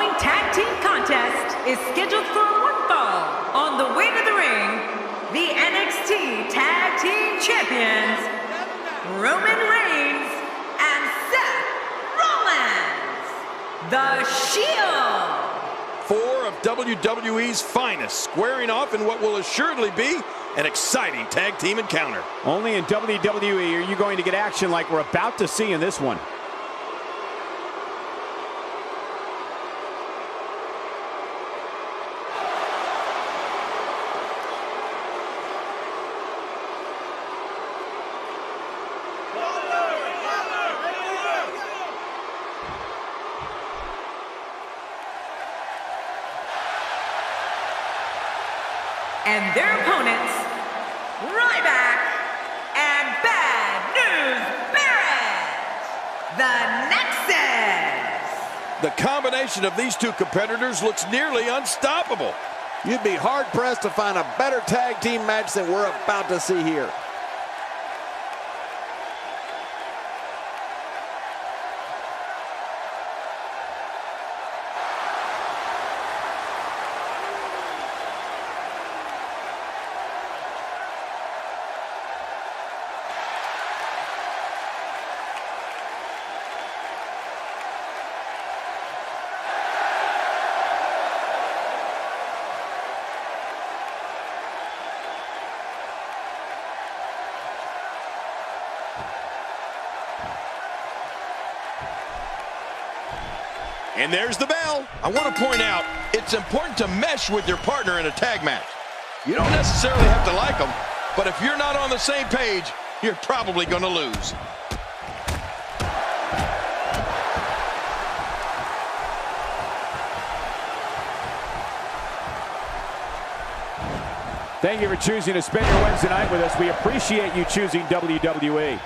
following tag team contest is scheduled for one fall. On the way to the ring, the NXT Tag Team Champions, Roman Reigns and Seth Rollins, The Shield. Four of WWE's finest squaring off in what will assuredly be an exciting tag team encounter. Only in WWE are you going to get action like we're about to see in this one. And their opponents, Ryback and Bad News Barrett, the Nexus. The combination of these two competitors looks nearly unstoppable. You'd be hard-pressed to find a better tag team match than we're about to see here. And there's the bell. I want to point out, it's important to mesh with your partner in a tag match. You don't necessarily have to like them, but if you're not on the same page, you're probably going to lose. Thank you for choosing to spend your Wednesday night with us. We appreciate you choosing WWE.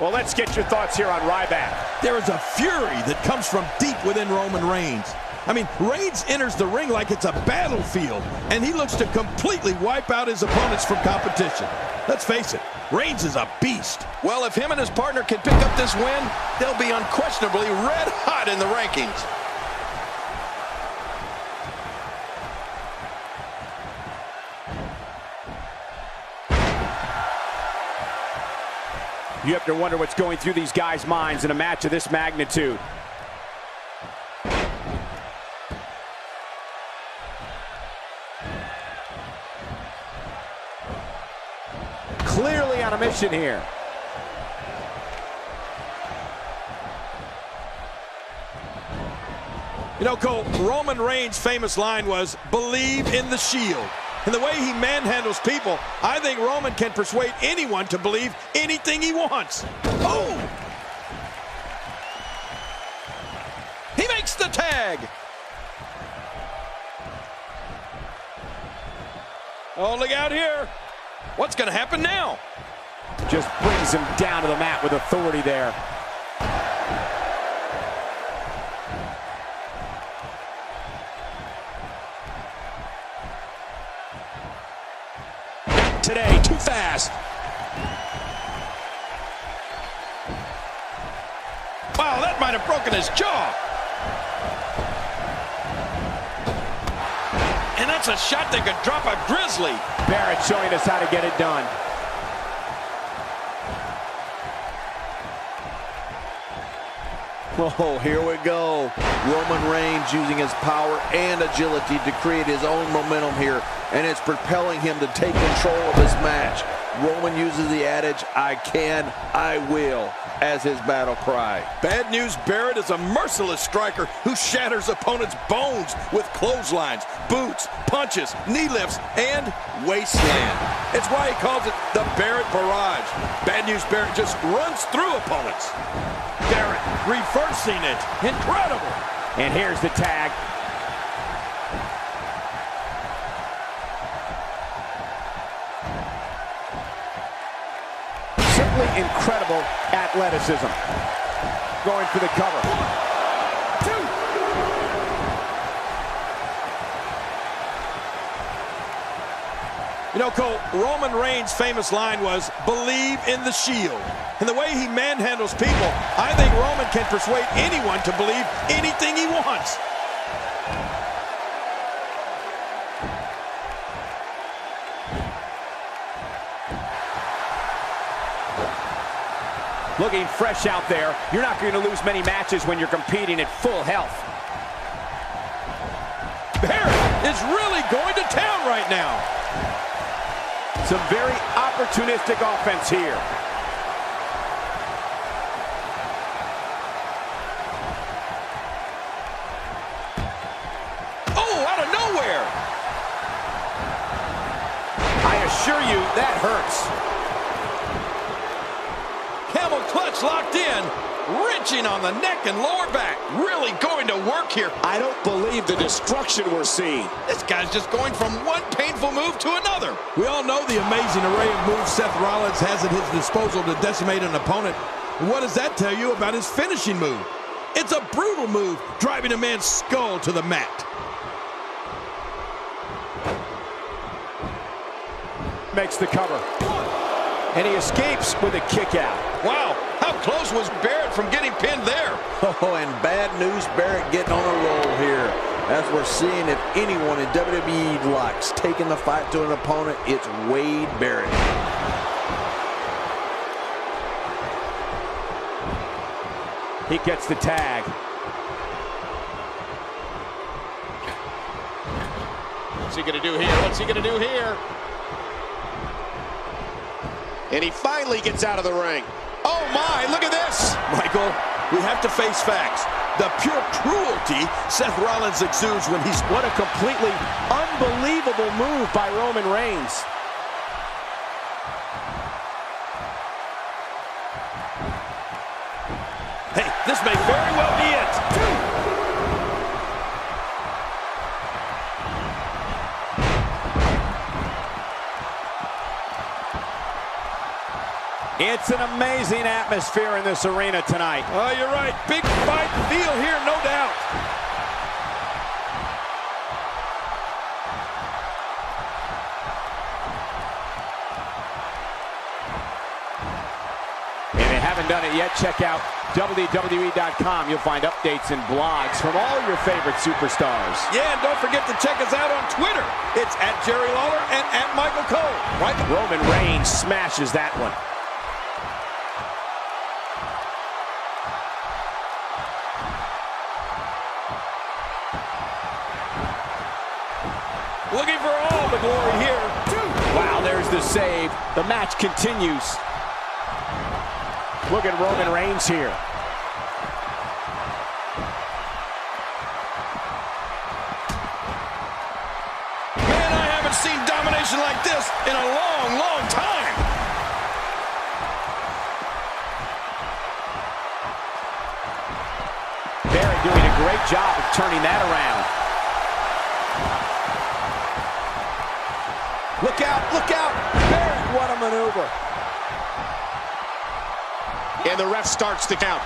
Well, let's get your thoughts here on Ryback. There is a fury that comes from deep within Roman Reigns. I mean, Reigns enters the ring like it's a battlefield, and he looks to completely wipe out his opponents from competition. Let's face it, Reigns is a beast. Well, if him and his partner can pick up this win, they'll be unquestionably red hot in the rankings. You have to wonder what's going through these guys' minds in a match of this magnitude. Clearly on a mission here. You know, Cole, Roman Reigns' famous line was, "Believe in the Shield." And the way he manhandles people, I think Roman can persuade anyone to believe anything he wants. Oh! He makes the tag. Oh, look out here. What's going to happen now? Just brings him down to the mat with authority there. Today, too fast. Wow, that might have broken his jaw. And that's a shot that could drop a grizzly. Barrett showing us how to get it done. Oh, here we go. Roman Reigns using his power and agility to create his own momentum here, and it's propelling him to take control of this match. Roman uses the adage, "I can, I will," as his battle cry. Bad News Barrett is a merciless striker who shatters opponents' bones with clotheslines, boots, punches, knee lifts, and wasteland. It's why he calls it the Barrett Barrage. Bad News Barrett just runs through opponents. Barrett reversing it. Incredible. And here's the tag. Simply incredible athleticism. Going for the cover. 1, 2. You know, Cole, Roman Reigns' famous line was, "Believe in the Shield." And the way he manhandles people, I think Roman can persuade anyone to believe anything he wants. Looking fresh out there. You're not going to lose many matches when you're competing at full health. Barrett is really going to town right now. Some very opportunistic offense here. Oh, out of nowhere. I assure you, that hurts. Camel clutch locked in, wrenching on the neck and lower back. Really going to work here. I don't believe the destruction we're seeing. This guy's just going from one painful move to another. We all know the amazing array of moves Seth Rollins has at his disposal to decimate an opponent. What does that tell you about his finishing move? It's a brutal move, driving a man's skull to the mat. Makes the cover. And he escapes with a kick out. Wow, how close was Barrett from getting pinned there? Oh, and bad news, Barrett getting on a roll here. As we're seeing, if anyone in WWE likes taking the fight to an opponent, it's Wade Barrett. He gets the tag. What's he going to do here? What's he going to do here? And he finally gets out of the ring. Oh my, look at this. Michael, we have to face facts. The pure cruelty Seth Rollins exudes when he's... What a completely unbelievable move by Roman Reigns. Hey, this may very well be it. It's an amazing atmosphere in this arena tonight. Oh, you're right. Big fight feel here, no doubt. If you haven't done it yet, check out WWE.com. You'll find updates and blogs from all your favorite superstars. Yeah, and don't forget to check us out on Twitter. It's @JerryLawler and @Michael Cole. Right? Roman Reigns smashes that one. Looking for all the glory here. Wow, there's the save. The match continues. Look at Roman Reigns here. Man, I haven't seen domination like this in a long, long time. Barrett doing a great job of turning that around. Look out, look out. Barrett, what a maneuver. And the ref starts the count.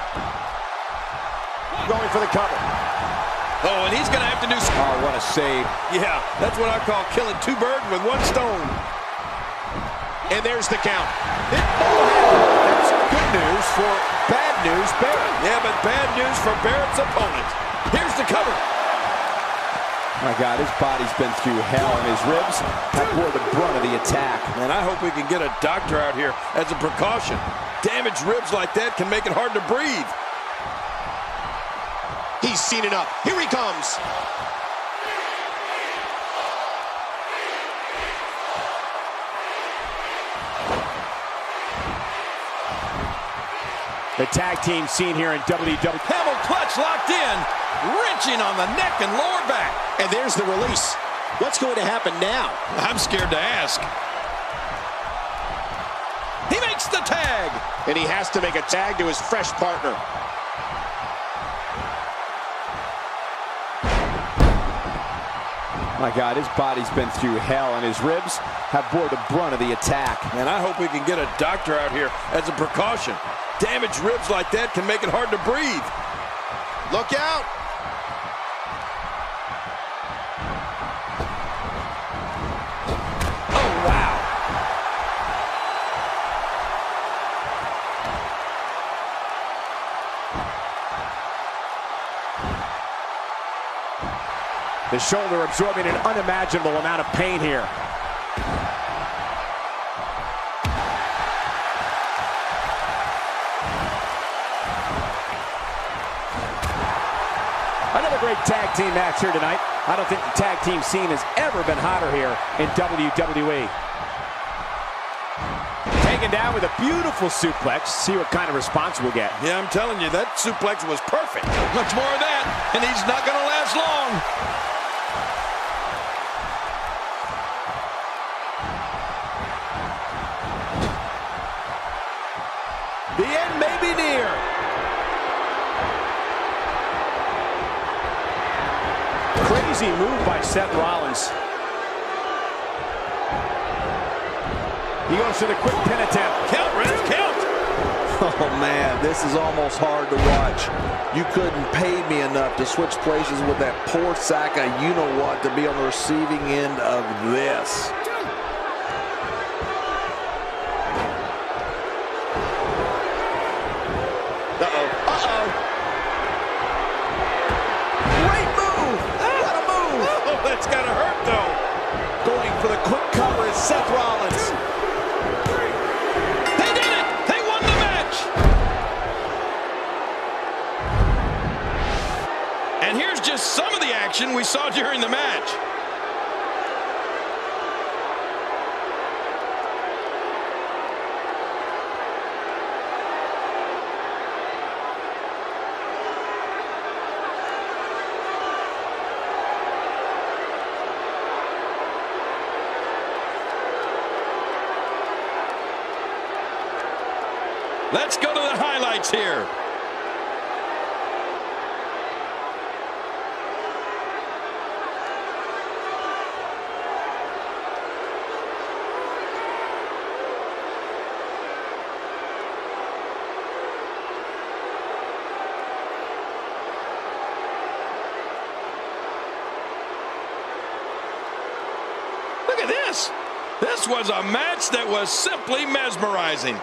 Going for the cover. Oh, and he's going to have to do... Oh, what a save. Yeah, that's what I call killing two birds with one stone. And there's the count. That's good news for bad news Barrett. Yeah, but bad news for Barrett's opponent. Here's the cover. My God, his body's been through hell, and his ribs have bore the brunt of the attack. Man, I hope we can get a doctor out here as a precaution. Damaged ribs like that can make it hard to breathe. He's seen enough. Here he comes. The tag team scene here in WWE. Camel clutch locked in, wrenching on the neck and lower back. And there's the release. What's going to happen now? I'm scared to ask. He makes the tag. And he has to make a tag to his fresh partner. My God, his body's been through hell, and his ribs have bore the brunt of the attack. And I hope we can get a doctor out here as a precaution. Damaged ribs like that can make it hard to breathe. Look out. Oh, wow. The shoulder absorbing an unimaginable amount of pain here. Another great tag team match here tonight. I don't think the tag team scene has ever been hotter here in WWE. Taken down with a beautiful suplex. See what kind of response we'll get. Yeah, I'm telling you, that suplex was perfect. Much more of that, and he's not going to last long. The end may be near. Crazy move by Seth Rollins. He goes for the quick pin attempt. Count, Rev, count. Oh, man, this is almost hard to watch. You couldn't pay me enough to switch places with that poor sack of you-know-what to be on the receiving end of this. Uh-oh, uh-oh. Great move. What a move. Oh, that's got to hurt, though. Going for the quick cover is Seth Rollins. They did it. They won the match. And here's just some of the action we saw during the match. Let's go to the highlights here. Look at this. This was a match that was simply mesmerizing.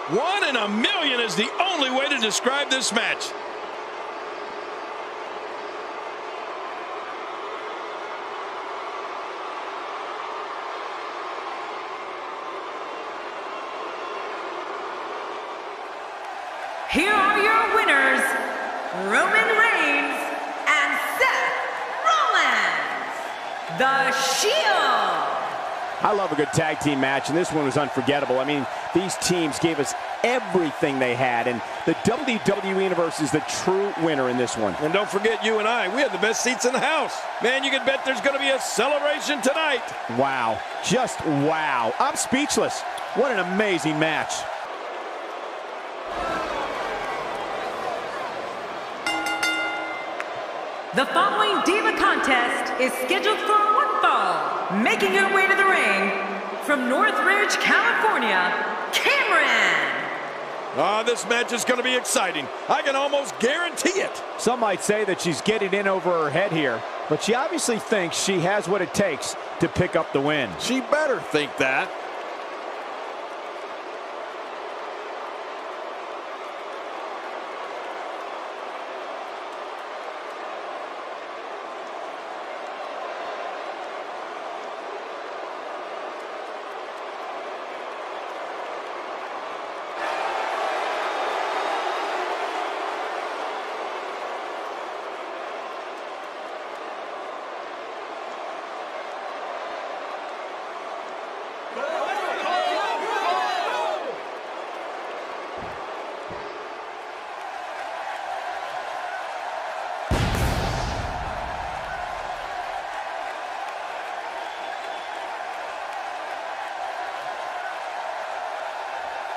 One in a million is the only way to describe this match. Here are your winners, Roman Reigns and Seth Rollins, The Shield. I love a good tag team match, and this one was unforgettable. I mean, these teams gave us everything they had, and the WWE Universe is the true winner in this one. And don't forget, you and I, we had the best seats in the house. Man, you can bet there's going to be a celebration tonight. Wow. Just wow. I'm speechless. What an amazing match. The following Diva contest is scheduled for one fall. Making her way to the ring from Northridge, California, Cameron. This match is going to be exciting. I can almost guarantee it. Some might say that she's getting in over her head here, but she obviously thinks she has what it takes to pick up the win. She better think that.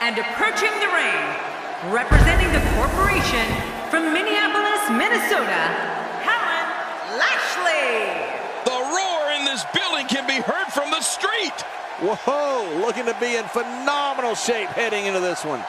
And approaching the ring, representing the corporation from Minneapolis, Minnesota, Helen Lashley. The roar in this building can be heard from the street. Whoa, looking to be in phenomenal shape heading into this one.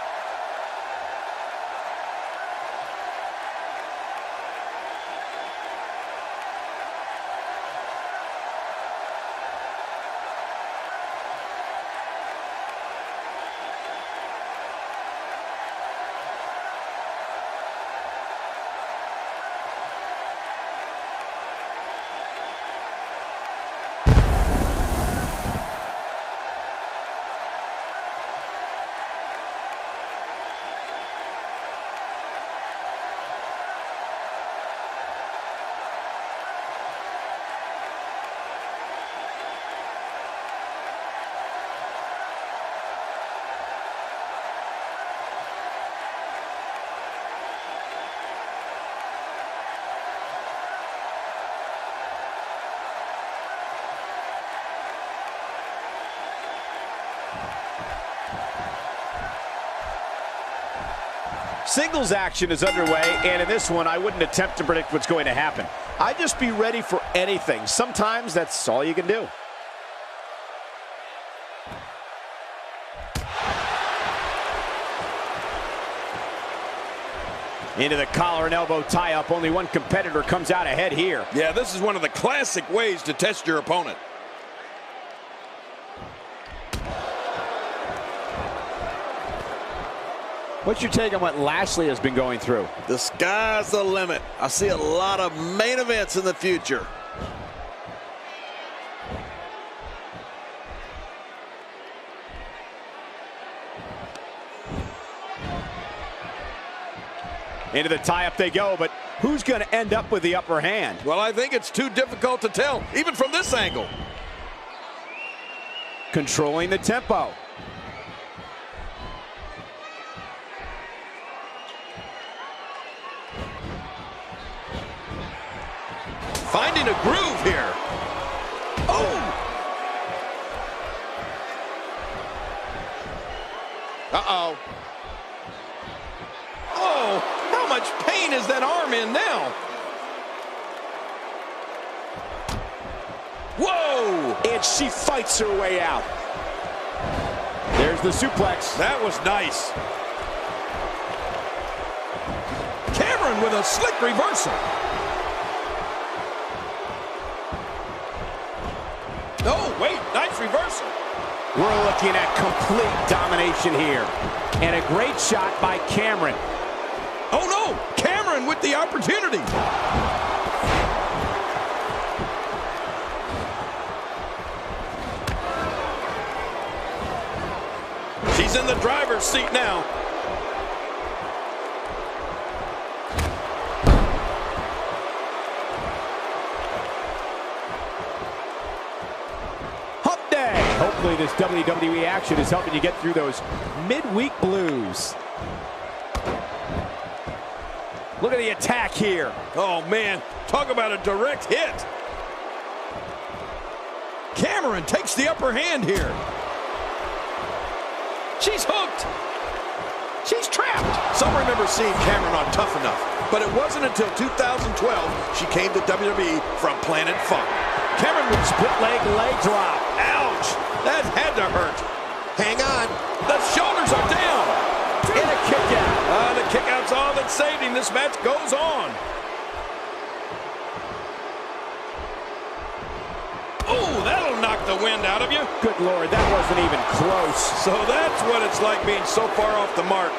Singles action is underway, and in this one, I wouldn't attempt to predict what's going to happen. I'd just be ready for anything. Sometimes that's all you can do. Into the collar and elbow tie-up. Only one competitor comes out ahead here. Yeah, this is one of the classic ways to test your opponent. What's your take on what Lashley has been going through? The sky's the limit. I see a lot of main events in the future. Into the tie-up they go, but who's going to end up with the upper hand? Well, I think it's too difficult to tell, even from this angle. Controlling the tempo. Finding a groove here. Oh! Uh-oh. Oh, how much pain is that arm in now? Whoa! And she fights her way out. There's the suplex. That was nice. Cameron with a slick reversal. Oh, wait, nice reversal. We're looking at complete domination here. And a great shot by Cameron. Oh, no, Cameron with the opportunity. She's in the driver's seat now. Hopefully this WWE action is helping you get through those midweek blues. Look at the attack here. Oh, man, talk about a direct hit. Cameron takes the upper hand here. She's hooked. She's trapped. Some remember seeing Cameron on Tough Enough, but it wasn't until 2012 she came to WWE from Planet Funk. Cameron with split leg drop. Ouch! That had to hurt. Hang on. The shoulders are down. And a kick out. The kick out's all that saved him. This match goes on. Oh, that'll knock the wind out of you. Good Lord, that wasn't even close. So that's what it's like being so far off the mark.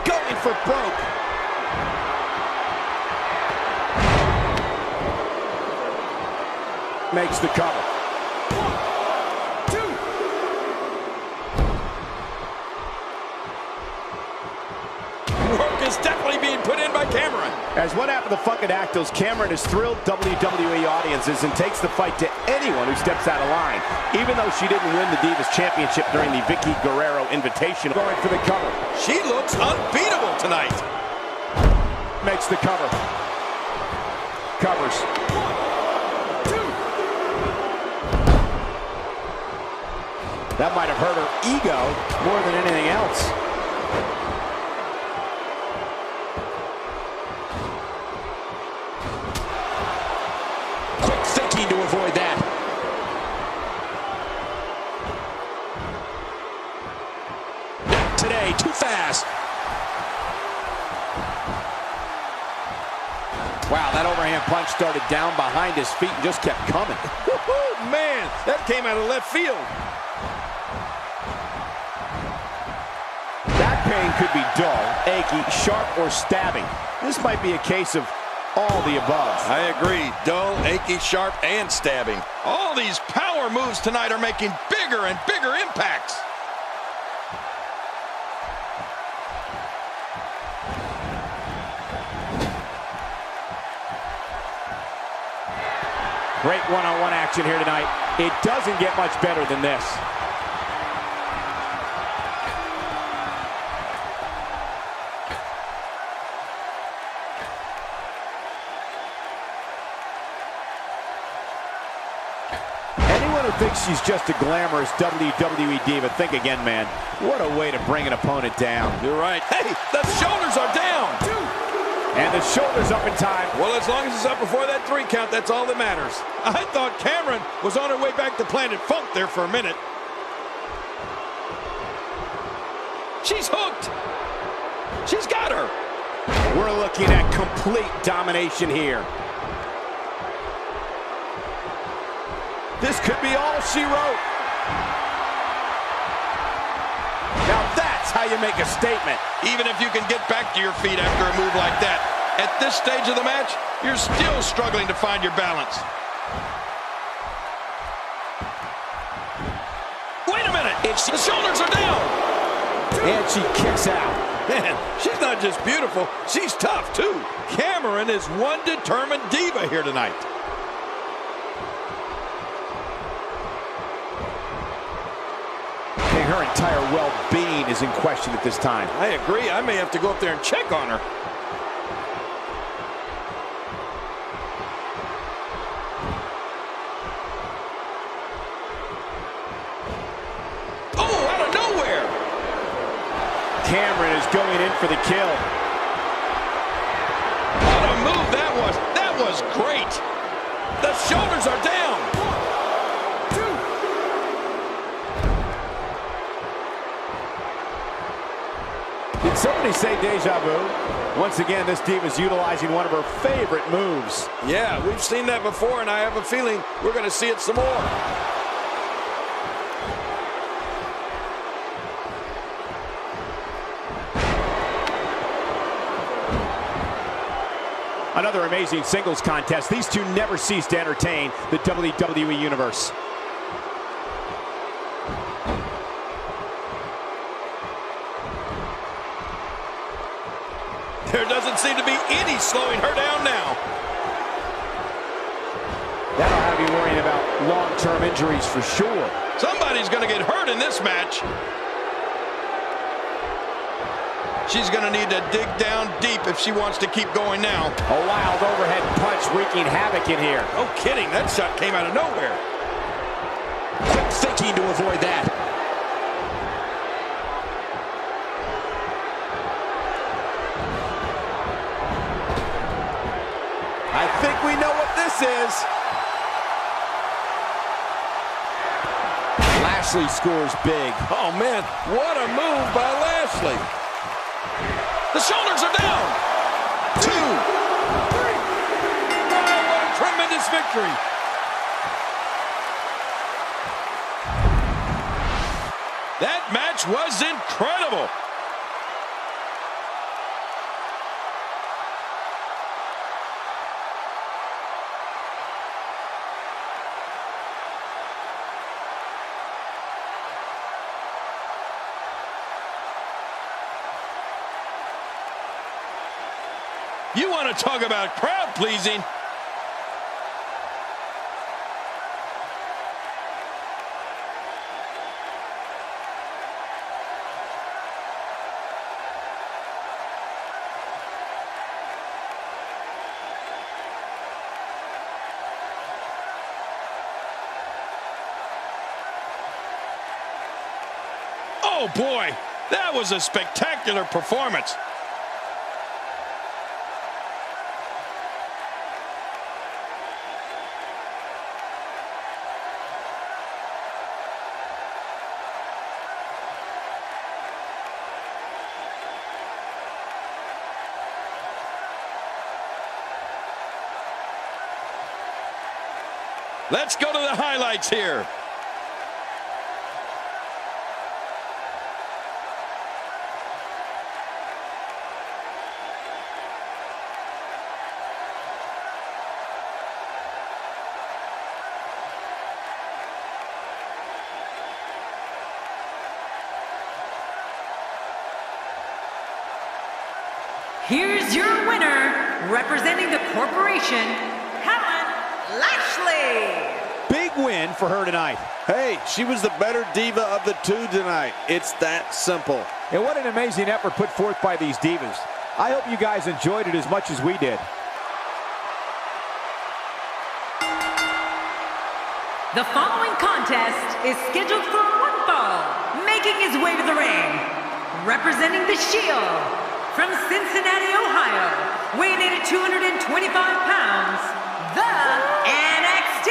Going for broke. Makes the cover. 1, 2. Work is definitely being put in by Cameron. As what happened to Funkadactyls, Cameron has thrilled WWE audiences and takes the fight to anyone who steps out of line. Even though she didn't win the Divas Championship during the Vicky Guerrero Invitational. Going for the cover. She looks unbeatable tonight. Makes the cover. Covers. That might have hurt her ego more than anything else. Quick thinking to avoid that. Not today, too fast. Wow, that overhand punch started down behind his feet and just kept coming. Woohoo, man, that came out of left field. Pain could be dull, achy, sharp, or stabbing. This might be a case of all the above. I agree. Dull, achy, sharp, and stabbing. All these power moves tonight are making bigger and bigger impacts. Great one-on-one action here tonight. It doesn't get much better than this. thinks she's just a glamorous WWE diva. Think again, man. What a way to bring an opponent down. You're right. Hey, the shoulders are down. And the shoulders up in time. Well, as long as it's up before that 3 count, that's all that matters. I thought Cameron was on her way back to Planet Funk there for a minute. She's hooked. She's got her. We're looking at complete domination here. This could be all she wrote. Now that's how you make a statement. Even if you can get back to your feet after a move like that, at this stage of the match, you're still struggling to find your balance. Wait a minute. The shoulders are down. And she kicks out. Man, she's not just beautiful, she's tough too. Cameron is one determined diva here tonight. And her entire well-being is in question at this time. I agree. I may have to go up there and check on her. Oh, out of nowhere! Cameron is going in for the kill. What a move that was! That was great! The shoulders are down! 1, 2. Did somebody say deja vu? Once again, this diva's utilizing one of her favorite moves. Yeah, we've seen that before, and I have a feeling we're going to see it some more. Another amazing singles contest. These two never cease to entertain the WWE Universe. There doesn't seem to be any slowing her down now. That'll have you worrying about long-term injuries for sure. Somebody's going to get hurt in this match. She's going to need to dig down deep if she wants to keep going now. A wild overhead punch wreaking havoc in here. No kidding, that shot came out of nowhere. Quick thinking to avoid that. I think we know what this is. Lashley scores big. Oh, man, what a move by Lashley. The shoulders are down. 2, 3. Oh, what a tremendous victory. That match was incredible. You want to talk about crowd pleasing? Oh boy, that was a spectacular performance. Let's go to the highlights here. Here's your winner, representing the corporation, Helen Lashley. Big win for her tonight. Hey, she was the better diva of the two tonight. It's that simple. And what an amazing effort put forth by these divas. I hope you guys enjoyed it as much as we did. The following contest is scheduled for one fall. Making his way to the ring, representing the Shield, from Cincinnati, Ohio, weighing in at 225 pounds, the NXT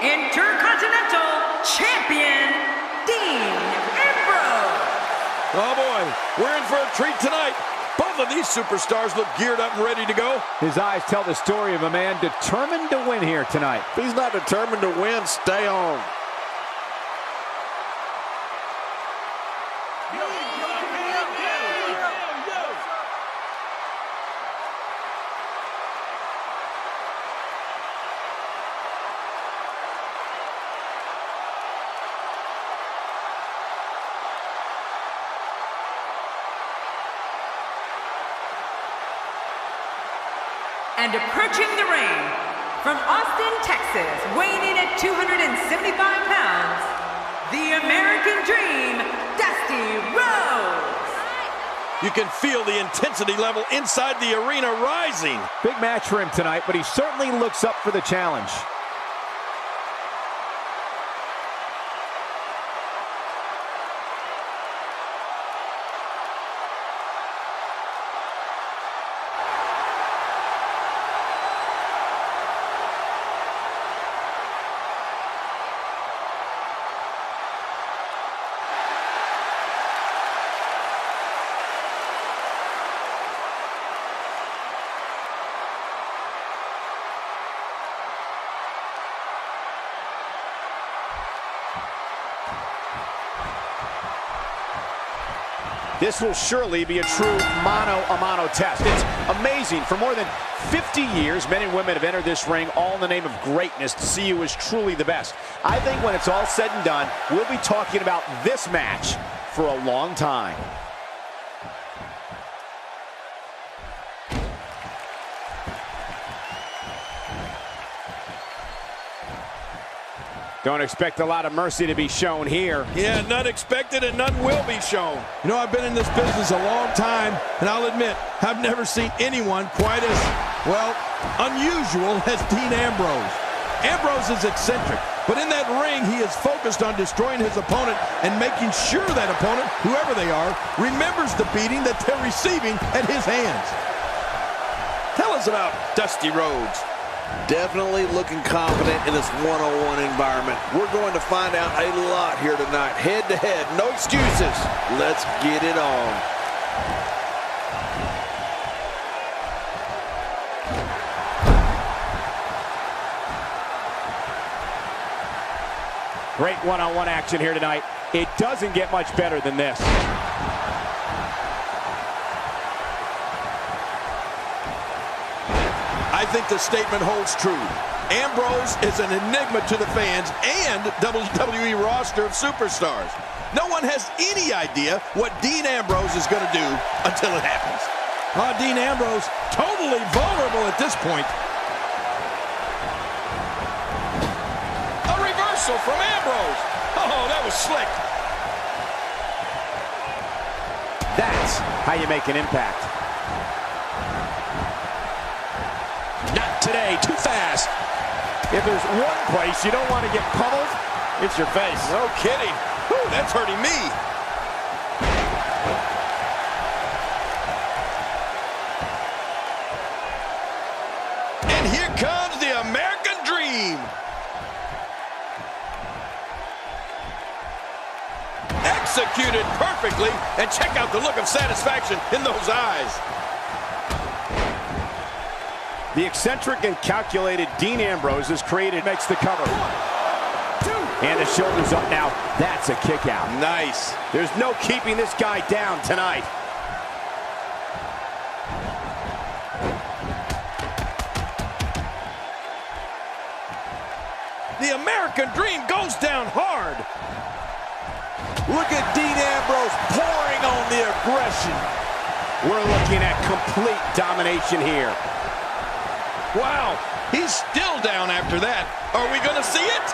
Intercontinental Champion, Dean Ambrose. Oh boy, we're in for a treat tonight. Both of these superstars look geared up and ready to go. His eyes tell the story of a man determined to win here tonight. If he's not determined to win, stay on. And approaching the ring, from Austin, Texas, weighing in at 275 pounds, the American Dream, Dusty Rhodes. You can feel the intensity level inside the arena rising. Big match for him tonight, but he certainly looks up for the challenge. This will surely be a true mano-a-mano test. It's amazing. For more than 50 years, men and women have entered this ring all in the name of greatness to see who is truly the best. I think when it's all said and done, we'll be talking about this match for a long time. Don't expect a lot of mercy to be shown here. Yeah, none expected and none will be shown. You know, I've been in this business a long time, and I'll admit, I've never seen anyone quite as, well, unusual as Dean Ambrose. Ambrose is eccentric, but in that ring, he is focused on destroying his opponent and making sure that opponent, whoever they are, remembers the beating that they're receiving at his hands. Tell us about Dusty Rhodes. Definitely looking confident in this one-on-one environment. We're going to find out a lot here tonight. Head-to-head, no excuses. Let's get it on. Great one-on-one action here tonight. It doesn't get much better than this. I think the statement holds true. Ambrose is an enigma to the fans and WWE roster of superstars. No one has any idea what Dean Ambrose is going to do until it happens. Dean Ambrose, totally vulnerable at this point. A reversal from Ambrose. Oh, that was slick. That's how you make an impact. Not today, too fast. If there's one place you don't want to get pummeled, it's your face. No kidding. Whew, that's hurting me. And here comes the American Dream. Executed perfectly, and check out the look of satisfaction in those eyes. The eccentric and calculated Dean Ambrose has created, makes the cover. And the shoulders up now. That's a kick out. Nice. There's no keeping this guy down tonight. The American Dream goes down hard. Look at Dean Ambrose pouring on the aggression. We're looking at complete domination here. Wow, he's still down after that. Are we going to see it?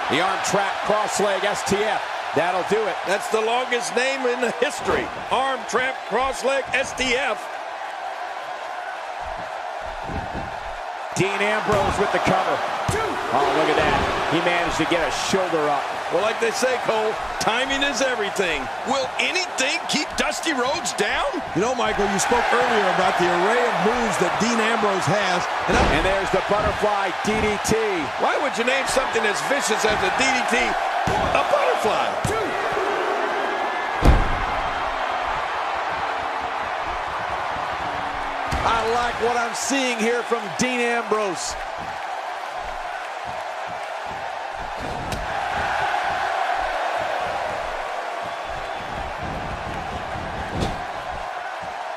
The arm trap cross leg STF. That'll do it. That's the longest name in the history. Arm trap cross leg STF. Dean Ambrose with the cover. Oh, look at that. He managed to get a shoulder up. Well, like they say, Cole, timing is everything. Will anything keep Dusty Rhodes down? You know, Michael, you spoke earlier about the array of moves that Dean Ambrose has. And there's the butterfly DDT. Why would you name something as vicious as a DDT a butterfly? I like what I'm seeing here from Dean Ambrose.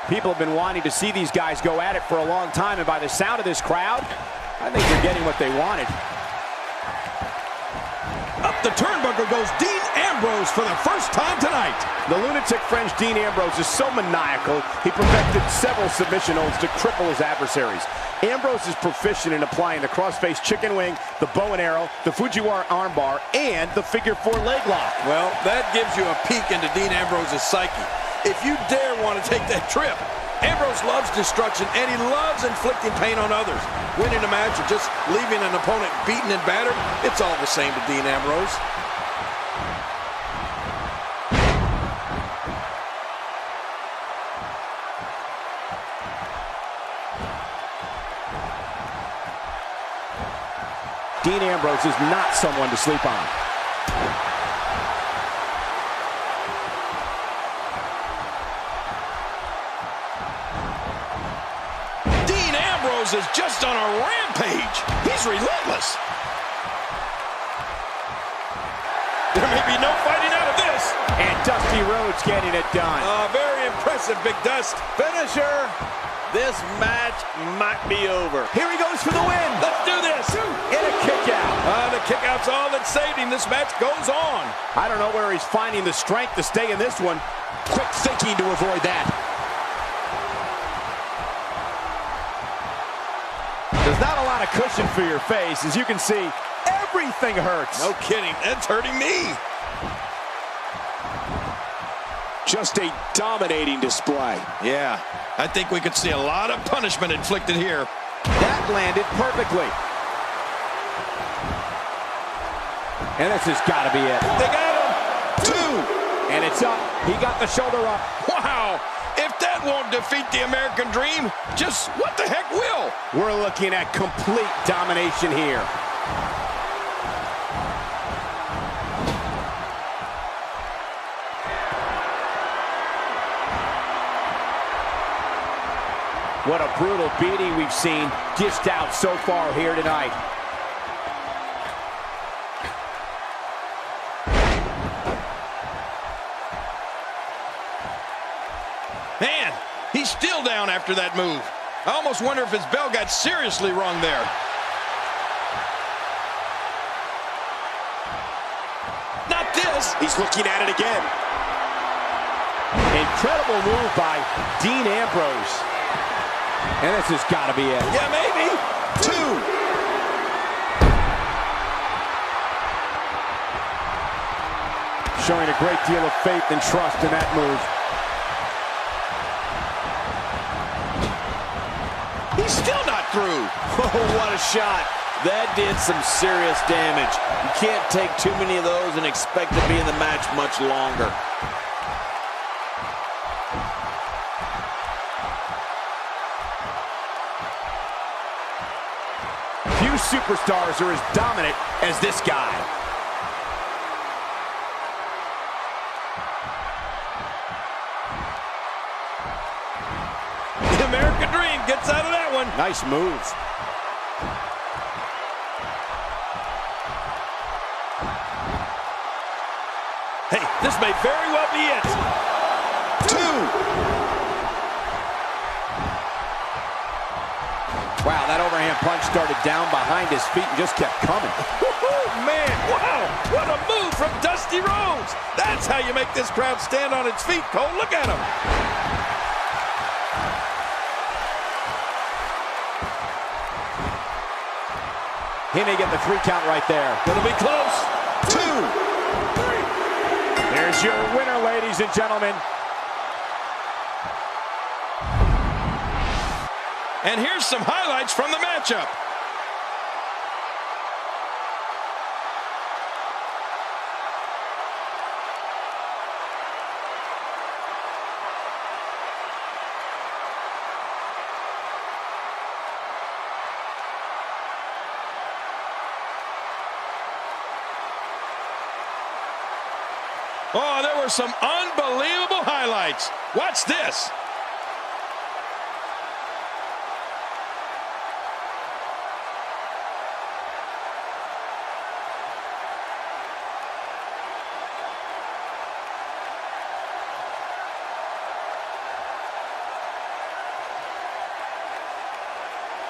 People have been wanting to see these guys go at it for a long time, and by the sound of this crowd, I think they're getting what they wanted. Up the turnbuckle goes Dean Ambrose for the first time tonight. The lunatic French Dean Ambrose is so maniacal, he perfected several submission holds to cripple his adversaries. Ambrose is proficient in applying the crossface chicken wing, the bow and arrow, the Fujiwara armbar, and the figure 4 leg lock. Well, that gives you a peek into Dean Ambrose's psyche. If you dare want to take that trip, Ambrose loves destruction, and he loves inflicting pain on others. Winning a match or just leaving an opponent beaten and battered, it's all the same to Dean Ambrose. Dean Ambrose is not someone to sleep on. Is just on a rampage. He's relentless. There may be no fighting out of this. And Dusty Rhodes getting it done. Very impressive, Big Dust. Finisher. This match might be over. Here he goes for the win. Let's do this. And a kick out. The kick out's all that saved him. This match goes on. I don't know where he's finding the strength to stay in this one. Quick thinking to avoid that. There's not a lot of cushion for your face. As you can see, everything hurts. No kidding. That's hurting me. Just a dominating display. Yeah, I think we could see a lot of punishment inflicted here. That landed perfectly. And this has got to be it. They got him. 2. And it's up. He got the shoulder up. Wow. If that won't defeat the American Dream, just what the heck will? We're looking at complete domination here. What a brutal beating we've seen dished out so far here tonight. Man, he's still down after that move. I almost wonder if his bell got seriously wrong there. Not this. He's looking at it again. Incredible move by Dean Ambrose. And this has got to be it. Yeah, maybe. 2. Showing a great deal of faith and trust in that move. He's still not through. Oh, what a shot. That did some serious damage. You can't take too many of those and expect to be in the match much longer. Few superstars are as dominant as this guy. The American Dream gets out of that one. Nice move. Hey, this may very well be it. 2. Wow, that overhand punch started down behind his feet and just kept coming. Man, wow, what a move from Dusty Rhodes. That's how you make this crowd stand on its feet, Cole. Look at him. He may get the 3 count right there. Gonna be close. 2. There's your winner, ladies and gentlemen. And here's some highlights from the matchup. Oh, there were some unbelievable highlights. Watch this.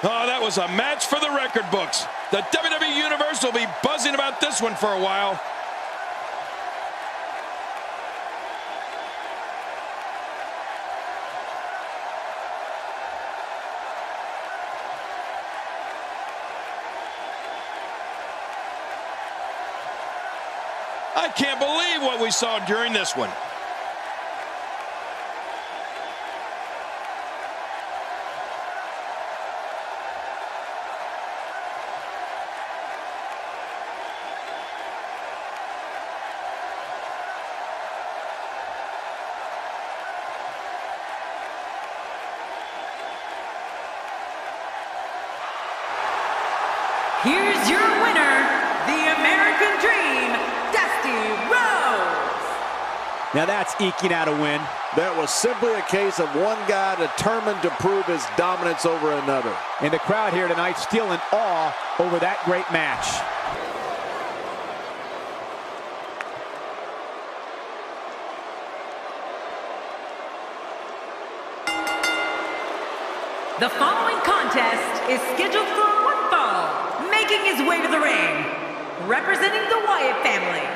Oh, that was a match for the record books. The WWE Universe will be buzzing about this one for a while. I can't believe what we saw during this one. Here's your winner, the American Dream, Dusty Rhodes. Now that's eking out a win. That was simply a case of one guy determined to prove his dominance over another. And the crowd here tonight still in awe over that great match. The following contest is scheduled for one fall, making his way to the ring, representing the Wyatt family,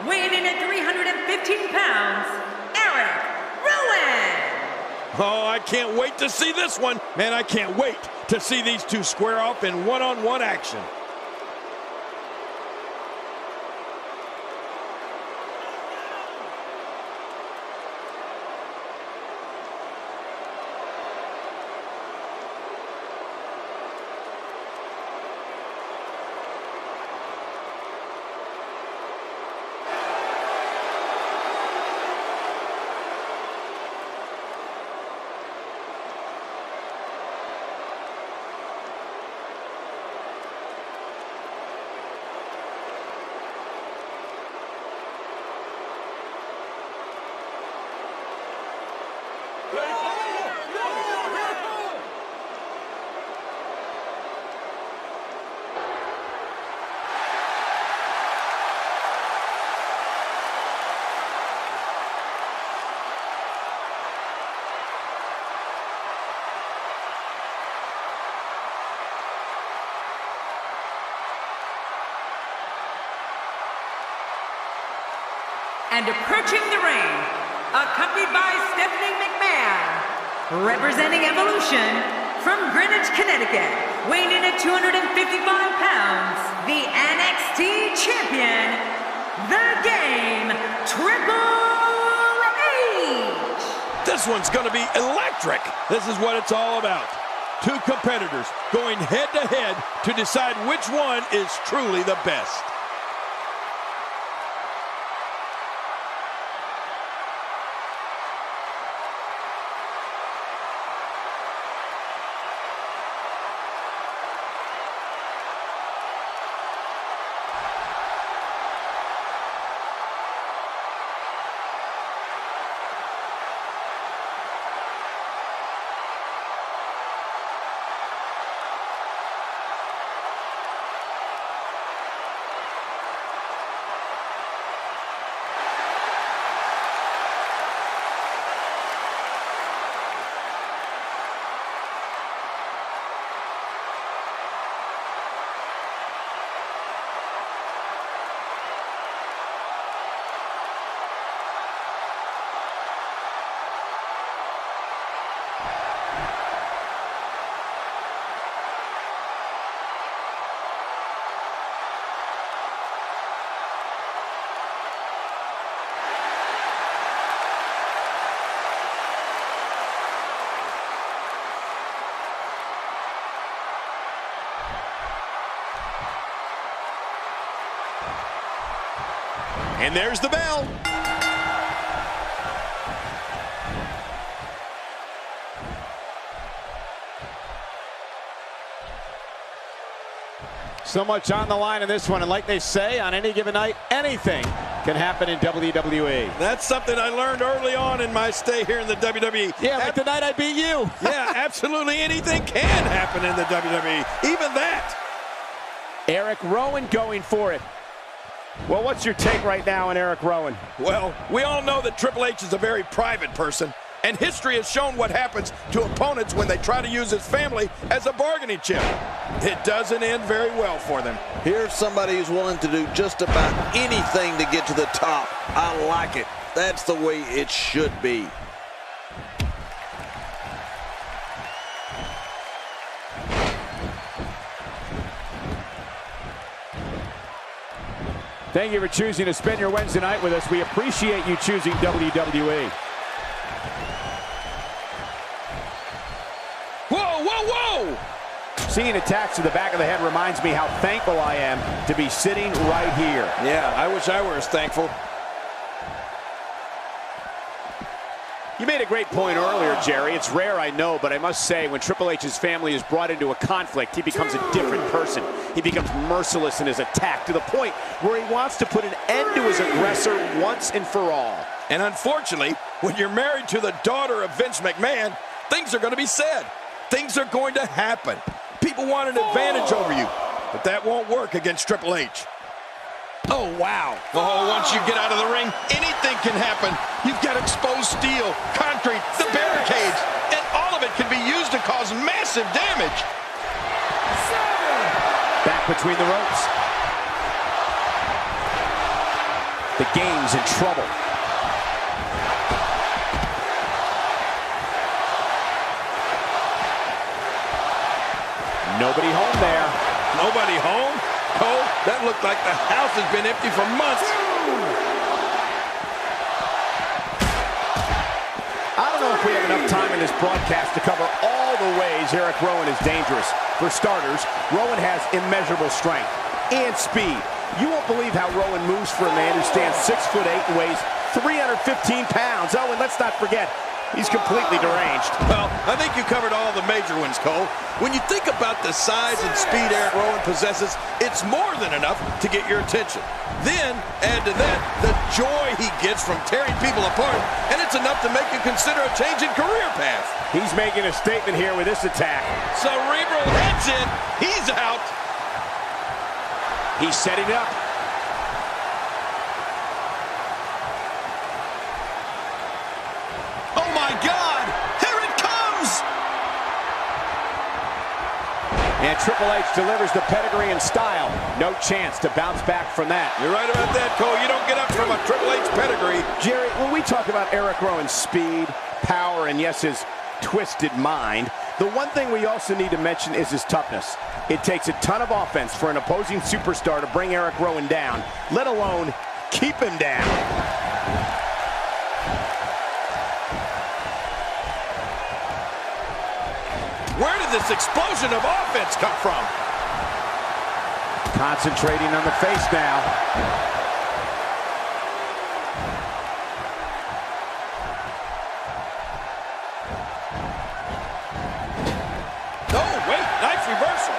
weighing in at 315 pounds, Eric Rowan. Oh, I can't wait to see this one. Man, I can't wait to see these two square off in one-on-one action. And approaching the ring, accompanied by Stephanie McMahon, representing Evolution from Greenwich, Connecticut, weighing in at 255 pounds, the NXT Champion, The Game, Triple H. This one's going to be electric. This is what it's all about. Two competitors going head-to-head to decide which one is truly the best. And there's the bell. So much on the line in this one, and like they say, on any given night, anything can happen in WWE. That's something I learned early on in my stay here in the WWE. Yeah, like the night I beat you. Yeah, absolutely anything can happen in the WWE. Even that. Eric Rowan going for it. Well, what's your take right now on Eric Rowan? Well, we all know that Triple H is a very private person, and history has shown what happens to opponents when they try to use his family as a bargaining chip. It doesn't end very well for them. Here's somebody who's willing to do just about anything to get to the top. I like it. That's the way it should be. Thank you for choosing to spend your Wednesday night with us. We appreciate you choosing WWE. Whoa, whoa, whoa! Seeing attacks to the back of the head reminds me how thankful I am to be sitting right here. Yeah, I wish I were as thankful. You made a great point earlier, Jerry. It's rare, I know, but I must say, when Triple H's family is brought into a conflict, he becomes a different person. He becomes merciless in his attack to the point where he wants to put an end to his aggressor once and for all. And unfortunately, when you're married to the daughter of Vince McMahon, things are going to be said. Things are going to happen. People want an advantage over you, but that won't work against Triple H. Oh, wow. Oh, once you get out of the ring, anything can happen. You've got exposed steel, concrete, the barricades, and all of it can be used to cause massive damage. Back between the ropes. The game's in trouble. Nobody home there. Nobody home? Cole, that looked like the house has been empty for months. I don't know if we have enough time in this broadcast to cover all the ways Eric Rowan is dangerous. For starters, Rowan has immeasurable strength and speed. You won't believe how Rowan moves for a man who stands 6'8" and weighs 315 pounds. Oh, and let's not forget, he's completely deranged. Well, I think you covered all the major ones, Cole. When you think about the size and speed Eric Rowan possesses, it's more than enough to get your attention. Then, add to that, the joy he gets from tearing people apart, and it's enough to make you consider a change in career path. He's making a statement here with this attack. Cerebral heads in. He's out. He's setting up. Oh, my God. Here it comes. And Triple H delivers the pedigree and style. No chance to bounce back from that. You're right about that, Cole. You don't get up from a Triple H pedigree. Jerry, when we talk about Eric Rowan's speed, power, and yes, his twisted mind, the one thing we also need to mention is his toughness. It takes a ton of offense for an opposing superstar to bring Eric Rowan down, let alone keep him down. Where did this explosion of offense come from? Concentrating on the face now. Oh, wait, nice reversal.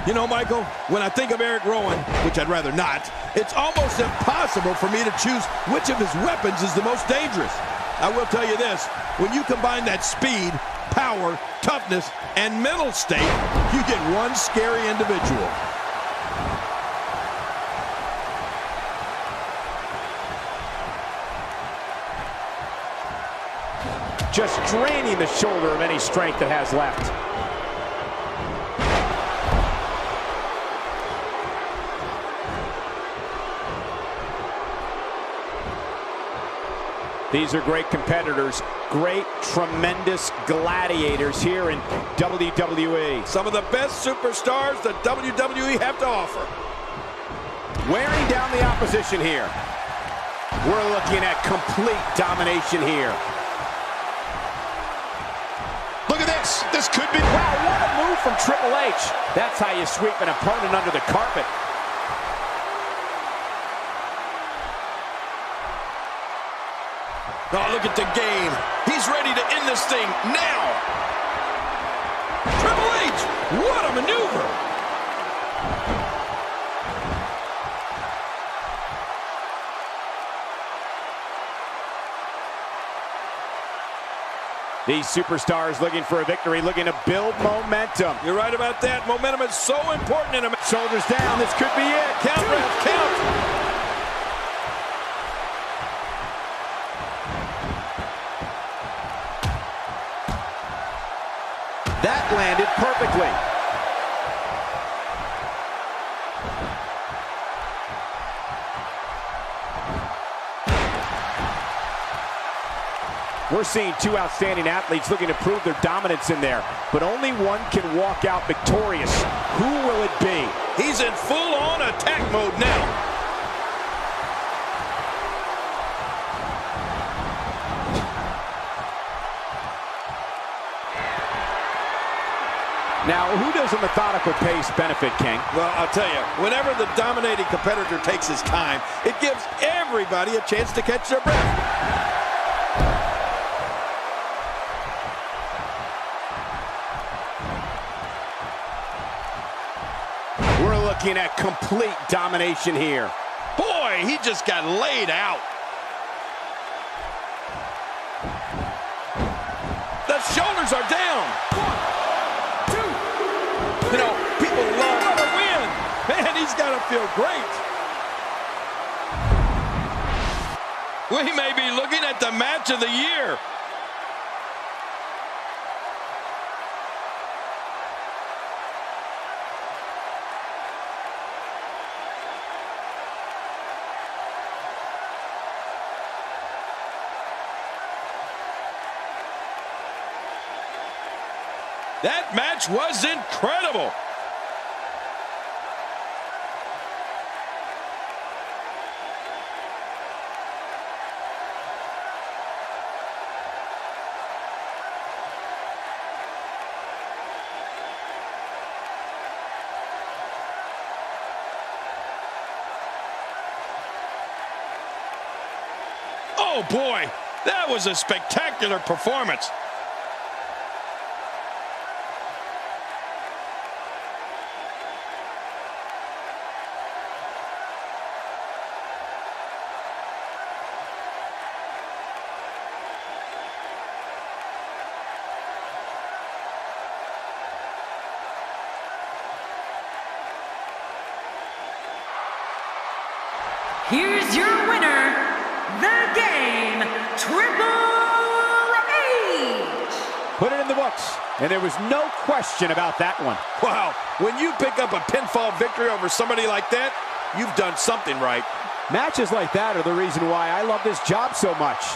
You know, Michael, when I think of Eric Rowan, which I'd rather not, it's almost impossible for me to choose which of his weapons is the most dangerous. I will tell you this, when you combine that speed, power, toughness, and mental state, you get one scary individual. Just draining the shoulder of any strength it has left. These are great competitors, great, tremendous gladiators here in WWE. Some of the best superstars that WWE have to offer. Wearing down the opposition here. We're looking at complete domination here. Look at this. This could be... Wow, what a move from Triple H. That's how you sweep an opponent under the carpet. Oh, look at the game. He's ready to end this thing now. Triple H, what a maneuver. These superstars looking for a victory, looking to build momentum. You're right about that. Momentum is so important in a match. Shoulders down, this could be it. Count, ref, count. That landed perfectly. We're seeing two outstanding athletes looking to prove their dominance in there, but only one can walk out victorious. Who will it be? He's in full-on attack mode now. Now, who does a methodical pace benefit, King? Well, I'll tell you, whenever the dominating competitor takes his time, it gives everybody a chance to catch their breath. We're looking at complete domination here. Boy, he just got laid out. The shoulders are down. 1, 2. You know, people love to win. Man, he's got to feel great. We may be looking at the match of the year. That match was incredible. Oh boy, that was a spectacular performance. Here's your winner, The Game, Triple H. Put it in the books, and there was no question about that one. Wow, when you pick up a pinfall victory over somebody like that, you've done something right. Matches like that are the reason why I love this job so much.